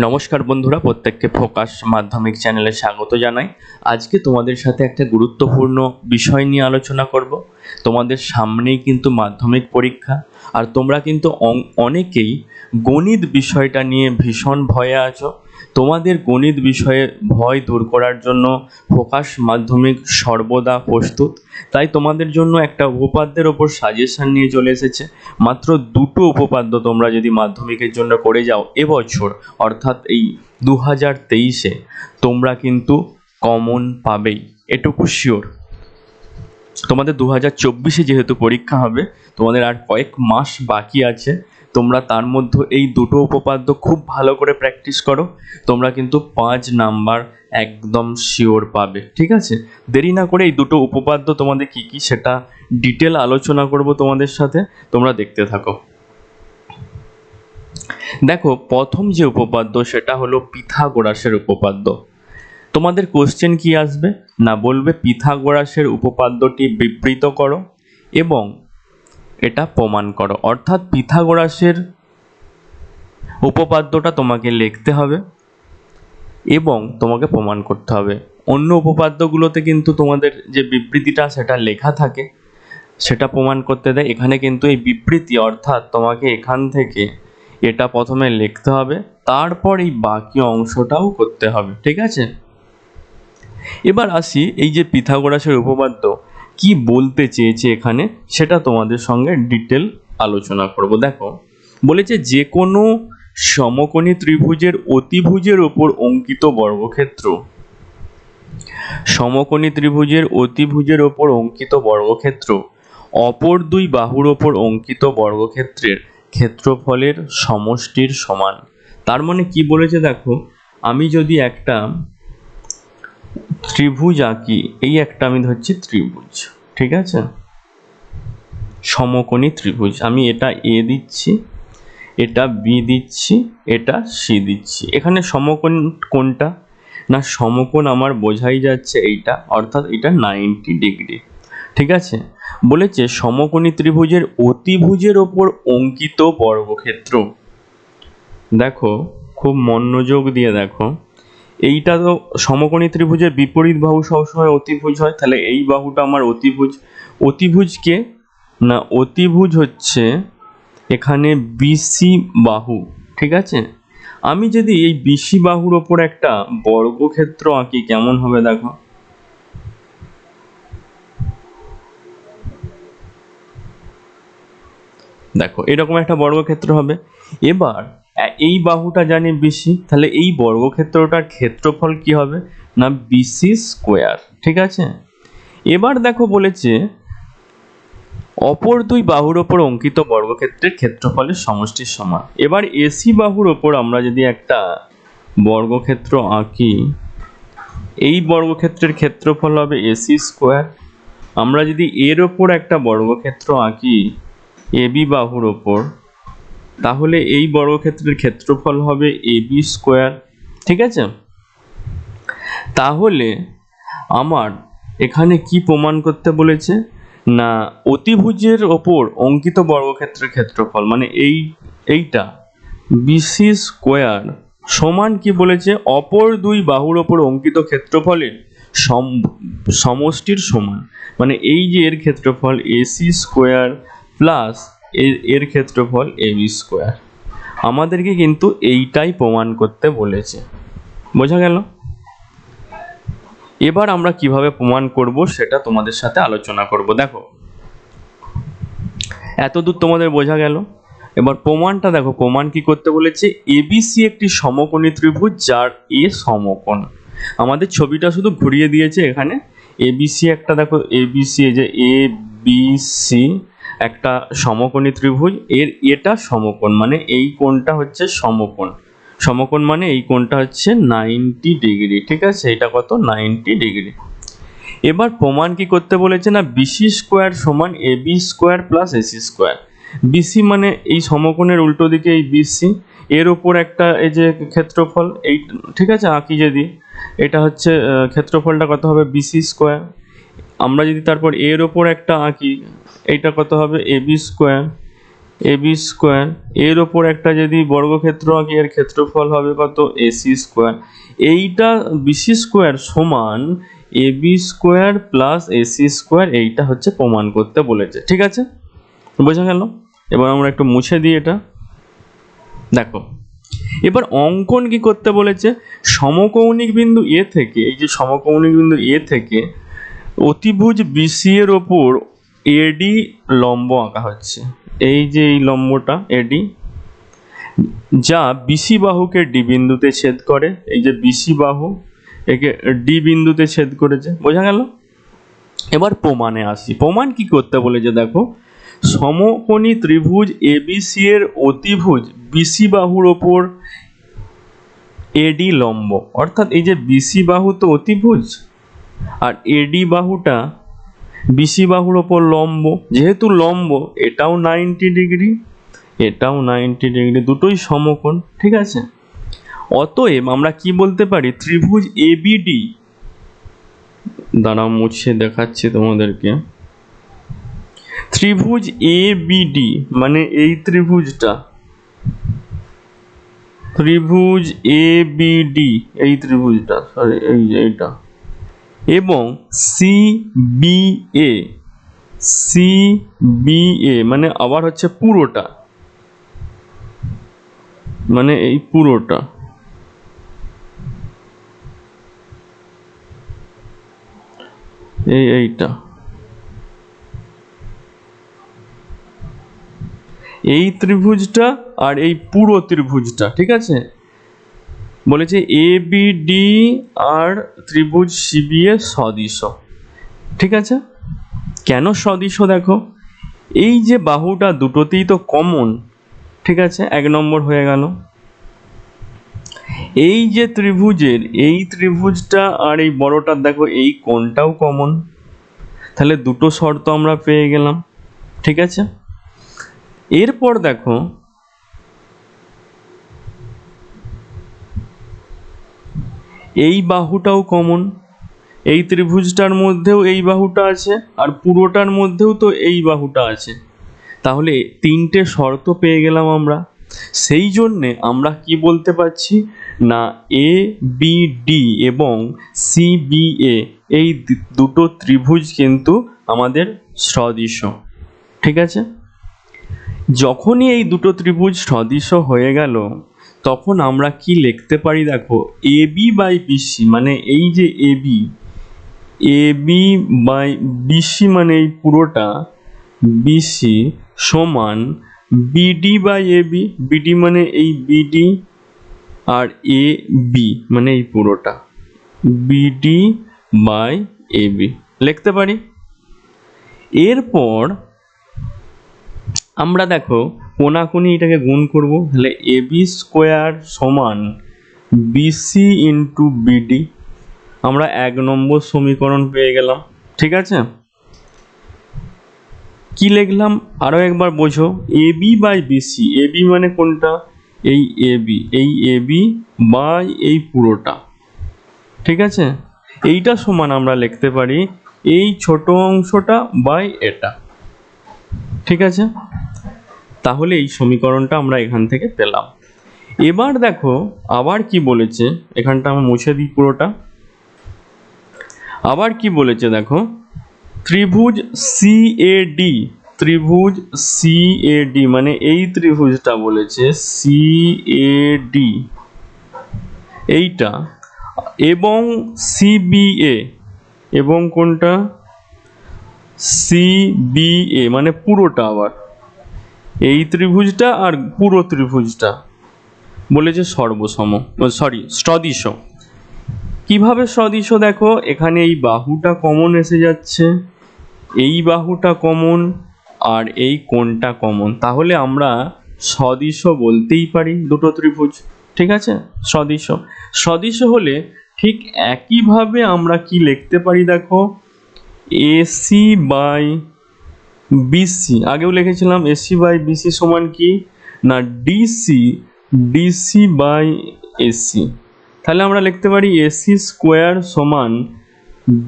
নমস্কার বন্ধুরা, প্রত্যেককে ফোকাস মাধ্যমিক চ্যানেলে স্বাগত জানাই। আজকে তোমাদের সাথে একটা গুরুত্বপূর্ণ বিষয় নিয়ে আলোচনা করব। তোমাদের সামনেই কিন্তু মাধ্যমিক পরীক্ষা, আর তোমরা কিন্তু অনেকেই গণিত বিষয়টা নিয়ে ভীষণ ভয়ে আছো। তোমাদের গণিত বিষয়ে ভয় দূর করার জন্য ফোকাস মাধ্যমিক সর্বদা প্রস্তুত। তাই তোমাদের জন্য একটা উপপাদ্যের ওপর সাজেশন নিয়ে চলে এসেছে। মাত্র দুটো উপপাদ্য তোমরা যদি মাধ্যমিকের জন্য করে যাও এবছর, অর্থাৎ এই 2023-এ তোমরা কিন্তু কমন পাবেই, এটুকু শিওর। তোমাদের 2024-এ যেহেতু পরীক্ষা হবে, তোমাদের আর কয়েক মাস বাকি আছে। তোমরা তার মধ্যে এই দুটো উপপাদ্য খুব ভালো করে প্র্যাকটিস করো, তোমরা কিন্তু 5 নাম্বার একদম শিওর পাবে। ঠিক আছে, দেরি না করে এই দুটো উপপাদ্য তোমাদের কি কি সেটা ডিটেল আলোচনা করব তোমাদের সাথে, তোমরা দেখতে থাকো। দেখো, প্রথম যে উপপাদ্য সেটা হলো পিথাগোরাসের উপপাদ্য। তোমাদের কোশ্চেন কি আসবে না, বলবে পিথাগোরাসের উপপাদ্যটি বিবৃত করো এবং এটা প্রমাণ করো। অর্থাৎ পিথাগোরাসের উপপাদ্যটা তোমাকে লিখতে হবে এবং তোমাকে প্রমাণ করতে হবে। অন্য উপপাদ্যগুলোতে কিন্তু তোমাদের যে বিবৃতিটা সেটা লেখা থাকে, সেটা প্রমাণ করতে দেয়। এখানে কিন্তু এই বিবৃতি, অর্থাৎ তোমাকে এখান থেকে এটা প্রথমে লিখতে হবে, তারপর এই বাকি অংশটাও করতে হবে। ঠিক আছে, এবার আসি এই যে পিথাগোরাসের উপপাদ্য কি বলতে চেয়েছে এখানে, সেটা তোমাদের সঙ্গে ডিটেল আলোচনা করব। দেখো, বলেছে যে কোনো সমকোণী ত্রিভুজের অতিভুজের ওপর অঙ্কিত বর্গক্ষেত্র, সমকোণী ত্রিভুজের অতিভুজের ওপর অঙ্কিত বর্গক্ষেত্র অপর দুই বাহুর ওপর অঙ্কিত বর্গক্ষেত্রের ক্ষেত্রফলের সমষ্টির সমান। তার মানে কি বলেছে দেখো, আমি যদি একটা ত্রিভুজ আঁকি, এই একটা আমি ধরছি ত্রিভুজ, ঠিক আছে, সমকোণী ত্রিভুজ। আমি এটা এ দিচ্ছি, এটা বি দিচ্ছি, এটা সি দিচ্ছি। এখানে সমকোণ কোনটা না, সমকোণ আমার বোঝাই যাচ্ছে এইটা, অর্থাৎ এটা 90 ডিগ্রি। ঠিক আছে, বলেছে সমকোণী ত্রিভুজের অতিভুজের ওপর অঙ্কিত বর্গক্ষেত্র। দেখো, খুব মনোযোগ দিয়ে দেখো, এইটা তো সমকোণী ত্রিভুজের বিপরীত বাহু সবসময় অতিভুজ হয়, তাহলে এই বাহুটা আমার অতিভুজ। অতিভুজকে না, অতিভুজ হচ্ছে এখানে বিসি বাহু। ঠিক আছে, আমি যদি এই বিসি বাহুর ওপর একটা বর্গক্ষেত্র আঁকি, কেমন হবে দেখো। দেখো, এরকম একটা বর্গক্ষেত্র হবে। এবার এই বাহুটা জানি বিসি, তাহলে এই বর্গক্ষেত্রটার ক্ষেত্রফল কি হবে না, বিসি স্কোয়ার। ঠিক আছে, এবার দেখো বলেছে অপর দুই বাহুর ওপর অঙ্কিত বর্গক্ষেত্রের ক্ষেত্রফলের সমষ্টির সমান। এবার এসি বাহুর ওপর আমরা যদি একটা বর্গক্ষেত্র আঁকি, এই বর্গক্ষেত্রের ক্ষেত্রফল হবে এসি স্কোয়ার। আমরা যদি এর ওপর একটা বর্গক্ষেত্র আঁকি এবি বাহুর ওপর, তাহলে এই বর্গক্ষেত্রের ক্ষেত্রফল হবে এবি স্কোয়ার। ঠিক আছে, তাহলে আমার এখানে কি প্রমাণ করতে বলেছে না, অতিভুজের ওপর অঙ্কিত বর্গক্ষেত্রের ক্ষেত্রফল মানে এইটা বিসি স্কোয়ার সমান কি বলেছে, অপর দুই বাহুর ওপর অঙ্কিত ক্ষেত্রফলের সমষ্টির সমান। মানে এই যে এর ক্ষেত্রফল এসি স্কোয়ার প্লাস এর ক্ষেত্রফল এবি স্কোয়ার, আমাদেরকে কিন্তু এইটাই প্রমাণ করতে বলেছে। বোঝা গেল? এবার আমরা কিভাবে প্রমাণ করব সেটা তোমাদের সাথে আলোচনা করব। দেখো, এতদূর তোমাদের বোঝা গেল। এবার প্রমাণটা দেখো, প্রমাণ কি করতে বলেছে, এবিসি একটি সমকোণী ত্রিভুজ যার এ সমকোণ। আমাদের ছবিটা শুধু ঘুরিয়ে দিয়েছে এখানে। এবিসি একটা, দেখো এবিসি, এই যে এ বি সি একটা সমকোণী ত্রিভুজ, এর এটা সমকোণ মানে এই কোণটা হচ্ছে সমকোণ। সমকোণ মানে এই কোণটা হচ্ছে 90 ডিগ্রি। ঠিক আছে, এটা কত, 90 ডিগ্রি। এবার প্রমাণ কি করতে বলেছে না, বিসি স্কোয়ার সমান AB square plus AC square. BC মানে এই সমকোণের উল্টো দিকে এই বিসি, এর ওপর একটা এই যে ক্ষেত্রফল এই, ঠিক আছে, আঁকি যদি, এটা হচ্ছে ক্ষেত্রফলটা কত হবে বিসি স্কোয়ার। আমরা যদি তারপর এর ওপর একটা আঁকি, এইটা কত হবে এবি স্কোয়ার। এবি স্কোয়ার, এর ওপর একটা যদি বর্গক্ষেত্র আঁকি এর ক্ষেত্রফল হবে কত এসি স্কোয়ার। এইটা বিসি স্কোয়ার সমান AB square plus AC square, এইটা হচ্ছে প্রমাণ করতে বলেছে। ঠিক আছে, বোঝা গেল? এবার আমরা একটু মুছে দিই এটা। দেখো এবার অঙ্কন কি করতে বলেছে, সমকৌণিক বিন্দু এ থেকে, এই যে সমকৌণিক বিন্দু এ থেকে অতিভুজ বিসি এর ওপর এডি লম্ব আঁকা হচ্ছে। এই যে এই লম্বটা এডি, যা বিসি বাহুকে ডি বিন্দুতে ছেদ করে। এই যে বিসি বাহু একে ডি বিন্দুতে ছেদ করেছে, বোঝা গেল? এবার প্রমাণে আসি। প্রমাণ কি করতে বলেছে দেখো, সমকোণী ত্রিভুজ এবিসি এর অতিভুজ বিসি বাহুর ওপর এডি লম্ব, অর্থাৎ এই যে বিসি বাহু তো অতিভুজ আর এডি বাহুটা বিসি বাহুর ওপর লম্ব, যেহেতু লম্ব এটাও 90 ডিগ্রি এটাও 90 ডিগ্রি, দুটোই সমকোণ। ঠিক আছে, অতএব আমরা কি বলতে পারি, ত্রিভুজ এবিডি, দাঁড়াও মুছে দেখাচ্ছি তোমাদেরকে, ত্রিভুজ এবিডি মানে এই ত্রিভুজটা, ত্রিভুজ এবিডি এই ত্রিভুজটা, সরি এইটা, এবং সিবিএ, সিবিএ মানে আবার হচ্ছে পুরোটা, মানে এই পুরোটা, এইটা, এই ত্রিভুজটা আর এই পুরো ত্রিভুজটা। ঠিক আছে, বলেছে এ বি ডি আর ত্রিভুজ সিবিএ সদৃশ। ঠিক আছে, কেন সদৃশ দেখো, এই যে বাহুটা দুটোতেই তো কমন। ঠিক আছে, 1 নম্বর হয়ে গেল। এই যে ত্রিভুজের এই ত্রিভুজটা আর এই বড়টা দেখো এই কোণটাও কমন, তাহলে দুটো শর্ত আমরা পেয়ে গেলাম। ঠিক আছে, এরপর দেখো এই বাহুটাও কমন, এই ত্রিভুজটার মধ্যেও এই বাহুটা আছে আর পুরোটার মধ্যেও তো এই বাহুটা আছে, তাহলে 3টে শর্ত পেয়ে গেলাম আমরা। সেই জন্যে আমরা কি বলতে পারছি না, এ বি ডি এবং সি বি এ এই দুটো ত্রিভুজ কিন্তু আমাদের সদৃশ। ঠিক আছে, যখনই এই দুটো ত্রিভুজ সদৃশ হয়ে গেল তখন আমরা কি লিখতে পারি দেখো, এ বি বাই বিসি মানে এই যে এ বি বাই বিসি মানে এই পুরোটা, বিসি সমান বিডি বাই এবি, বিডি মানে এই বিডি আর এ বি মানে এই পুরোটা, বিডি বাই এবি লিখতে পারি। এরপর আমরা দেখো কোনাকুনি এটাকে গুণ করব, তাহলে এবি স্কোয়ার সমান বিসি ইন্টু বিডি, আমরা 1 নম্বর সমীকরণ পেয়ে গেলাম। ঠিক আছে, কি লিখলাম আরো একবার বোঝো, এবি বাই বিসি, এবি মানে কোনটা, এই এবি বাই এই পুরোটা। ঠিক আছে, এইটা সমান আমরা লিখতে পারি এই ছোট অংশটা বাই এটা। ঠিক আছে, তাহলে এই সমীকরণটা আমরা এখান থেকে পেলাম। এবার দেখো আবার কি বলেছে, এখানটা আমরা মুছে দিই পুরোটা। আবার কি বলেছে দেখো, ত্রিভুজ সিএডি, ত্রিভুজ সিএডি মানে এই ত্রিভুজটা বলেছে সিএডি এইটা, এবং সিবিএ, এবং কোনটা সিবিএ মানে পুরোটা, আবার এই ত্রিভুজটা আর পুরো ত্রিভুজটা বলেছে সদৃশ। কিভাবে সদৃশ দেখো, এখানে এই বাহুটা কমন এসে যাচ্ছে, এই বাহুটা কমন আর এই কোণটা কমন, তাহলে আমরা সদৃশ বলতেই পারি দুটো ত্রিভুজ। ঠিক আছে, সদৃশ হলে ঠিক একইভাবে আমরা কি লিখতে পারি দেখো, এসি বাই বিসি, আগেও লিখেছিলাম এসি বাই বিসি সমান কি না ডিসি বাই এসি, তাহলে আমরা লিখতে পারি এসি স্কোয়ার সমান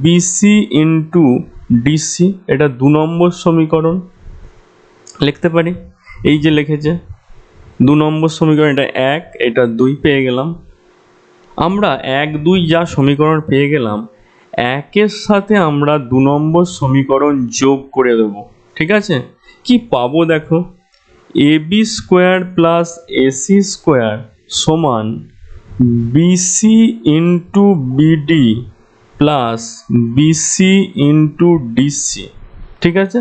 বিসি ইন্টু ডিসি, এটা 2 নম্বর সমীকরণ লিখতে পারি। এই যে লিখেছে 2 নম্বর সমীকরণ, এটা 1 এটা 2 পেয়ে গেলাম। আমরা 1 2 যা সমীকরণ পেয়ে গেলাম, 1-এর সাথে আমরা 2 নম্বর সমীকরণ যোগ করে দেব। ঠিক আছে, কি পাবো দেখো, ab square plus ac square সমান bc into BD plus BC into DC. ঠিক আছে,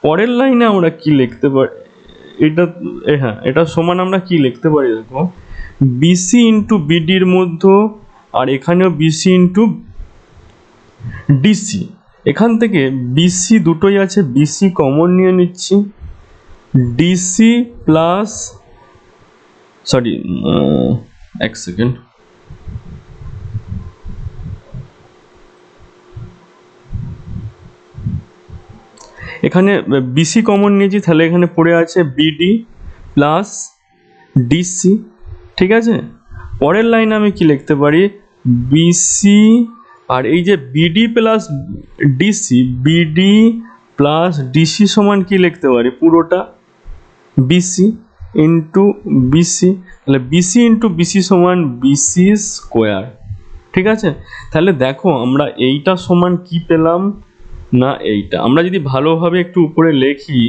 পরের লাইনে আমরা কি লিখতে পারি, এটা হ্যাঁ এটা সমান আমরা কি লিখতে পারি দেখো, বিসি ইন্টু বিডির মধ্যে আর এখানেও বিসি ইন্টু ডিসি, এখান থেকে বিসি দুটোই আছে, বিসি কমন নিয়ে নিচ্ছি, ডিসি প্লাস সরি এক সেকেন্ড, এখানে বিসি কমন নিয়েছি, তাহলে এখানে পড়ে আছে বিডি প্লাস ডিসি। ঠিক আছে, পরের লাইনে আমি কি লিখতে পারি, বিসি আর এই যে BD plus DC, BD plus DC সমান কি লিখতে পারি, পুরোটা বিসি ইন্টু বিসি, তাহলে বিসি ইন্টু বিসি সমান বিসি স্কোয়ার। ঠিক আছে, তাহলে দেখো আমরা এইটা সমান কি পেলাম না, এইটা আমরা যদি ভালোভাবে একটু উপরে লিখি,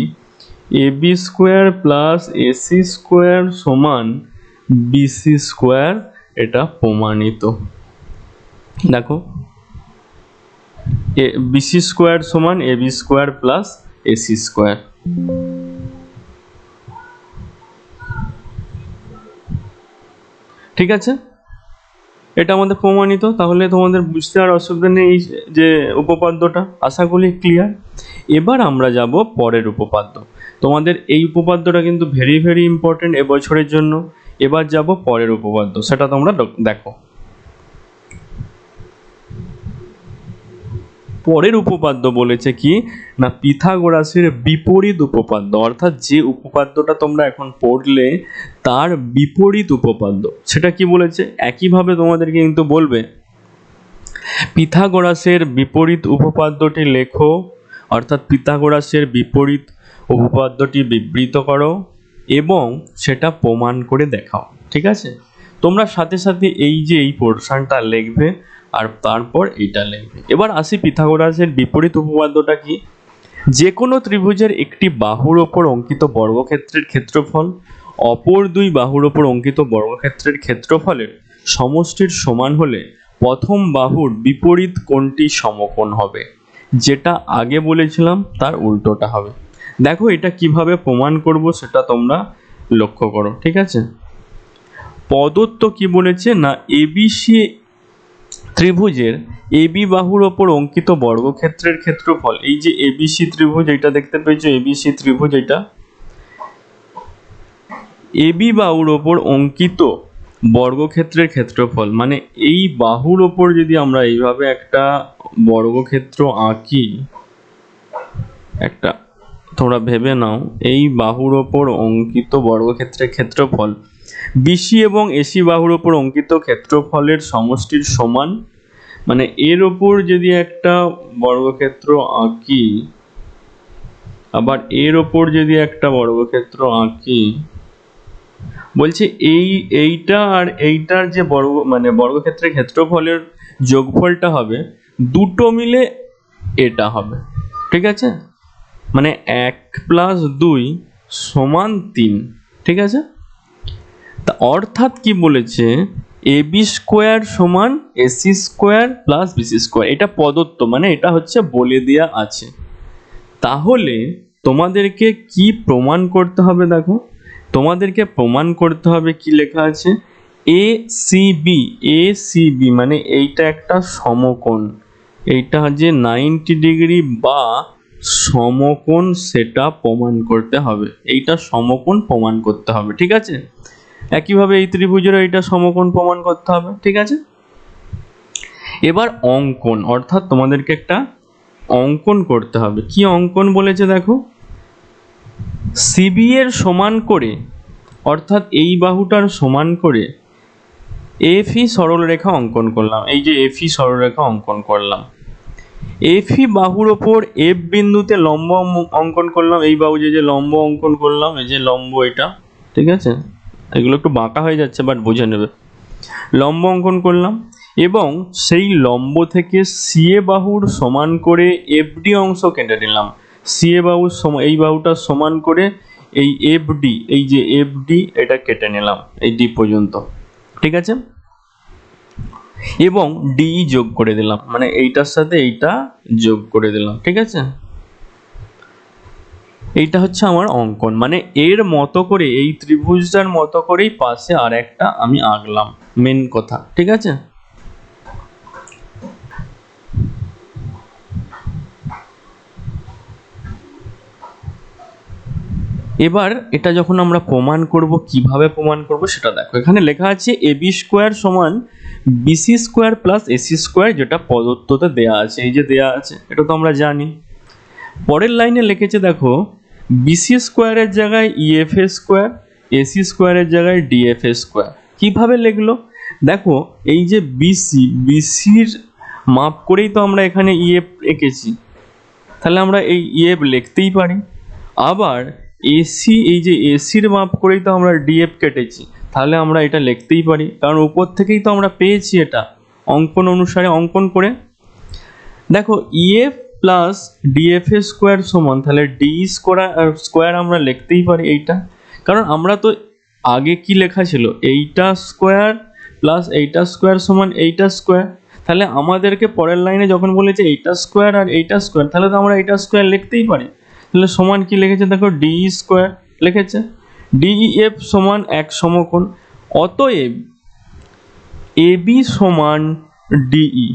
ab square plus AC square সমান বিসি স্কোয়ার, এটা প্রমাণিত। দেখো বিসি স্কোয়ার সমান ab square plus AC square. ঠিক আছে, এটা আমাদের প্রমাণিত। তাহলে তোমাদের বুঝতে আর অসুবিধা নেই এই যে উপপাদ্যটা, আশা করি ক্লিয়ার। এবার আমরা যাব পরের উপপাদ্য। তোমাদের এই উপপাদ্যটা কিন্তু ভেরি ভেরি ইম্পর্টেন্ট এবছরের জন্য। এবার যাব পরের উপপাদ্য, সেটা তোমরা দেখো। পরের উপপাদ্য বলেছে কি না, পিথাগোরাসের বিপরীত উপপাদ্য, অর্থাৎ যে উপপাদ্যটা তোমরা এখন পড়লে তার বিপরীত উপপাদ্য, সেটা কি বলেছে, একইভাবে তোমাদেরকে কিন্তু বলবে পিথাগোরাসের বিপরীত উপপাদ্যটি লেখো, অর্থাৎ পিথাগোরাসের বিপরীত উপপাদ্যটি বিবৃত করো এবং সেটা প্রমাণ করে দেখাও। ঠিক আছে, তোমরা সাথে সাথে এই যে এই পোর্শনটা লিখবে আর তারপর এইটা লিখবে। এবার আসি পিথাগোরাসের বিপরীত উপপাদ্যটা কি, যে কোনো ত্রিভুজের একটি বাহুর ওপর অঙ্কিত বর্গক্ষেত্রের ক্ষেত্রফল অপর দুই বাহুর ওপর অঙ্কিত বর্গক্ষেত্রের ক্ষেত্রফলের সমষ্টির সমান হলে প্রথম বাহুর বিপরীত কোণটি সমকোণ হবে, যেটা আগে বলেছিলাম তার উল্টোটা হবে। দেখো এটা কিভাবে প্রমাণ করব সেটা তোমরা লক্ষ্য করো। ঠিক আছে, প্রদত্ত কি বলেছে না, এবিসি ত্রিভুজের এবি বাহুর ওপর অঙ্কিত বর্গক্ষেত্রের ক্ষেত্রফল, এই যে এবিসি ত্রিভুজ এটা দেখতে পেয়েছো, এবিসি ত্রিভুজ, এটা এবি বাহুর ওপর অঙ্কিত বর্গক্ষেত্রের ক্ষেত্রফল, মানে এই বাহুর ওপর যদি আমরা এইভাবে একটা বর্গক্ষেত্র আঁকি, একটা তোমরা ভেবে নাও, এই বাহুর ওপর অঙ্কিত বর্গক্ষেত্রের ক্ষেত্রফল বিসি এবং এসি বাহুর ওপর অঙ্কিত ক্ষেত্রফলের সমষ্টির সমান, মানে এর ওপর যদি একটা বর্গক্ষেত্র আঁকি, আবার এর ওপর যদি একটা বর্গক্ষেত্র আঁকি, বলছে এইটা আর এইটার যে বর্গক্ষেত্রের ক্ষেত্রফলের যোগফলটা হবে, দুটো মিলে এটা হবে। ঠিক আছে, মানে 1 + 2 = 3। ঠিক আছে, তা অর্থাৎ কি বলেছে, এবি স্কোয়ার সমান AC square plus BC square, এটা প্রদত্ত, মানে এটা হচ্ছে বলে দেয়া আছে। তাহলে তোমাদেরকে কি প্রমাণ করতে হবে, দেখো তোমাদেরকে প্রমাণ করতে হবে কি লেখা আছে, এসিবি মানে এইটা একটা সমকোণ, এইটা যে 90 ডিগ্রি বা সমকোণ সেটা প্রমাণ করতে হবে, এইটা সমকোণ প্রমাণ করতে হবে। ঠিক আছে, একইভাবে এই ত্রিভুজের এইটা সমকোণ প্রমাণ করতে হবে। ঠিক আছে, এবার অঙ্কন, অর্থাৎ তোমাদেরকে একটা অঙ্কন করতে হবে। কি অঙ্কন বলেছে দেখো, সিবি এর সমান করে, অর্থাৎ এই বাহুটার সমান করে এফই সরলরেখা অঙ্কন করলাম, এই যে এফই সরলরেখা অঙ্কন করলাম। এফই বাহুর ওপর এফ বিন্দুতে লম্ব অঙ্কন করলাম। এই বাহু যে লম্ব অঙ্কন করলাম, এই যে লম্ব এটা, ঠিক আছে, এগুলো একটু বাঁকা হয়ে যাচ্ছে বাট বুঝে নেবে। লম্ব অঙ্কন করলাম এবং সেই লম্ব থেকে সিএ বাহুর সমান করে এফডি অংশ কেটে নিলাম। সিএ বাহুর এই বাহুটা সমান করে এই এফডি, এই যে এফডি এটা কেটে নিলাম এই ডি পর্যন্ত, ঠিক আছে, এবং ডি যোগ করে দিলাম, মানে এইটার সাথে এইটা যোগ করে দিলাম, ঠিক আছে। এইটা হচ্ছে আমার অঙ্কন, মানে এর মতো করে এই ত্রিভুজটার মতো করেই পাশে আর একটা আমি আঁকলাম, মেন কথা, ঠিক আছে। এবার এটা যখন আমরা প্রমাণ করব, কিভাবে প্রমাণ করব সেটা দেখো। এখানে লেখা আছে এবি স্কোয়ার সমান BC square plus AC square, যেটা প্রদত্ততে দেয়া আছে, এই যে দেয়া আছে, এটা তো আমরা জানি। পরের লাইনে লিখেছে দেখো, বিসি স্কোয়ারের জায়গায় ইএফ এ স্কোয়ার, এসি স্কোয়ারের জায়গায় ডিএফ এ স্কোয়ার। কিভাবে লিখলো দেখো, এই যে বিসির মাপ করেই তো আমরা এখানে ইএফ এঁকেছি, তাহলে আমরা এই ইএফ লিখতেই পারি। আবার এসি, এই যে এসির মাপ করেই তো আমরা ডিএফ কেটেছি, তাহলে আমরা এটা লিখতেই পারি, কারণ উপর থেকেই তো আমরা পেয়েছি এটা অঙ্কন অনুসারে অঙ্কন করে। দেখো ইএফ প্লাস ডিএফ এর স্কোয়ার সমান, তাহলে ডি স্কোয়ার আমরা লিখতেই পারি এইটা, কারণ আমরা তো আগে কি লেখা ছিল, এইটা স্কোয়ার প্লাস এইটা স্কোয়ার সমান এইটা স্কোয়ার, তাহলে আমাদেরকে পরের লাইনে যখন বলেছে এইটা স্কোয়ার আর এইটা স্কোয়ার, তাহলে তো আমরা এইটা স্কোয়ার লিখতেই পারি। তাহলে সমান কি লিখেছে দেখো, ডি স্কোয়ার লিখেছে। ডিএফ সমান এক সমকোণ, অতএব এবি সমান ডিই।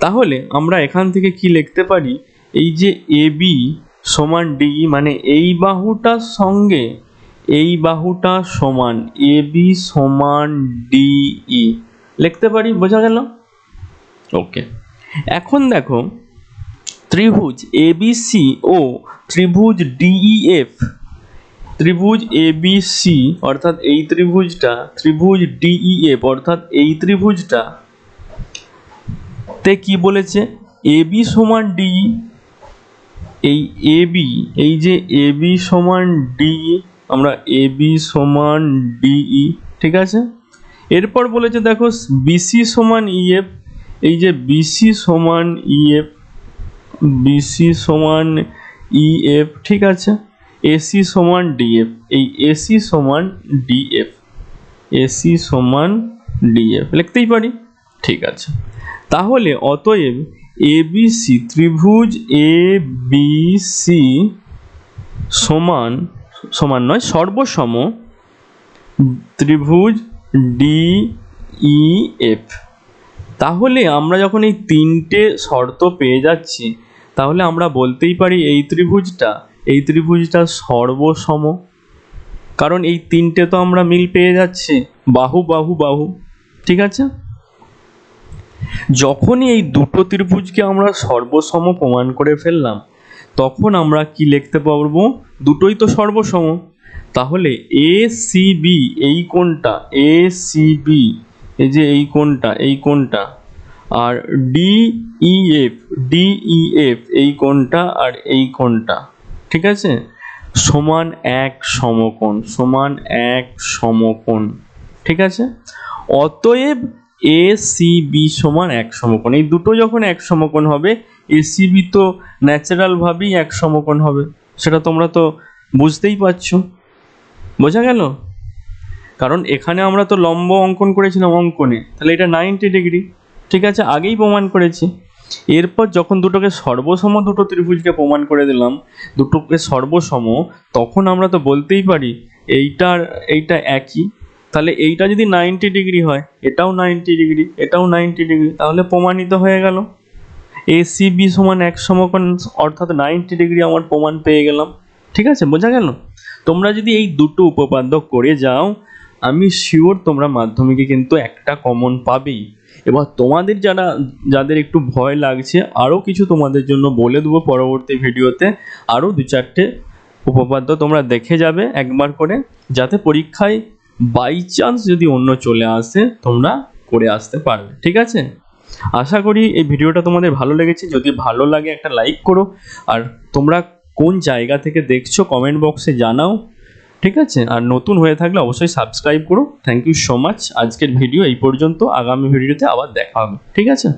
তাহলে আমরা এখান থেকে কি লিখতে পারি, এই যে এবি সমান ডিই, মানে এই বাহুটার সঙ্গে এই বাহুটা সমান, এবি সমান ডিই লিখতে পারি, বোঝা গেল? ওকে, এখন দেখো ত্রিভুজ এবিসি ও ত্রিভুজ ডিইএফ, ত্রিভুজ এবিসি অর্থাৎ এই ত্রিভুজটা, ত্রিভুজ ডিইএফ অর্থাৎ এই ত্রিভুজটা তে কি বলেছে, এবি সমান ডিই, এই এবি, এই যে এবি সমান ডিই, আমরা এবি সমান ডিই, ঠিক আছে। এরপর বলেছে দেখো বিসি সমান ইএফ, এই যে বিসি সমান ইএফ, বিসি সমান ইএফ, ঠিক আছে। এসি সমান ডিএফ, এই এসি সমান ডিএফ, এসি সমান ডিএফ লিখতেই পারি, ঠিক আছে। তাহলে অতএব এবিসি, ত্রিভুজ এবিসি সমান, সমান নয়, সর্বসম ত্রিভুজ ডিইএফ। তাহলে আমরা যখন এই তিনটে শর্ত পেয়ে যাচ্ছি, তাহলে আমরা বলতেই পারি এই ত্রিভুজটা সর্বসম, কারণ এই তিনটে তো আমরা মিল পেয়ে যাচ্ছি, বাহু বাহু বাহু, ঠিক আছে। যখনই এই দুটো ত্রিভুজকে আমরা সর্বসম প্রমাণ করে ফেললাম, তখন আমরা কি লিখতে পারবো, দুটোই তো সর্বসম। তাহলে এ সি বি, এই কোণটা এ সি বি, এই যে এই কোণটা, আর ডিইএফ, এই কোণটা আর এই কোণটা, ঠিক আছে, সমান এক সমকোণ, সমান এক সমকোণ, ঠিক আছে। অতএব এ সি বি সমান এক সমকোণ। এই দুটো যখন এক সমকোণ হবে, এ সি বি তো ন্যাচারালভাবেই এক সমকোণ হবে, সেটা তোমরা তো বুঝতেই পারছো, বোঝা গেল? কারণ এখানে আমরা তো লম্ব অঙ্কন করেছিলাম অঙ্কনে, তাহলে এটা 90 ডিগ্রি, ঠিক আছে, আগেই প্রমাণ করেছি। এরপর যখন দুটোকে সর্বসম, দুটো ত্রিভুজকে প্রমাণ করে দিলাম দুটোকে সর্বসম, তখন আমরা তো বলতেই পারি এইটা একই, তাহলে এইটা যদি 90 ডিগ্রি হয়, এটাও 90 ডিগ্রি, এটাও 90 ডিগ্রি, তাহলে প্রমাণিত হয়ে গেল এসিবি সমান এক সমকোণ, অর্থাৎ 90 ডিগ্রি আমার প্রমাণ পেয়ে গেলাম, ঠিক আছে, বোঝা গেল? তোমরা যদি এই দুটো উপপাদ্য করে যাও, আমি শিওর তোমরা মাধ্যমিকে কিন্তু একটা কমন পাবেই। এবার তোমাদের যাদের একটু ভয় লাগছে, আরও কিছু তোমাদের জন্য বলে দেবো পরবর্তী ভিডিওতে, আরও 2-4টে উপপাদ্য তোমরা দেখে যাবে একবার করে, যাতে পরীক্ষায় বাই চান্স যদি অন্য চলে আসে তোমরা করে আসতে পারবে, ঠিক আছে। আশা করি এই ভিডিওটা তোমাদের ভালো লেগেছে। যদি ভালো লাগে একটা লাইক করো, আর তোমরা কোন জায়গা থেকে দেখছো কমেন্ট বক্সে জানাও, ঠিক আছে? আর নতুন হয়ে থাকলে অবশ্যই সাবস্ক্রাইব করো। Thank you so much. আজকের ভিডিও এই পর্যন্ত, আগামী ভিডিওতে আবার দেখা হবে, ঠিক আছে?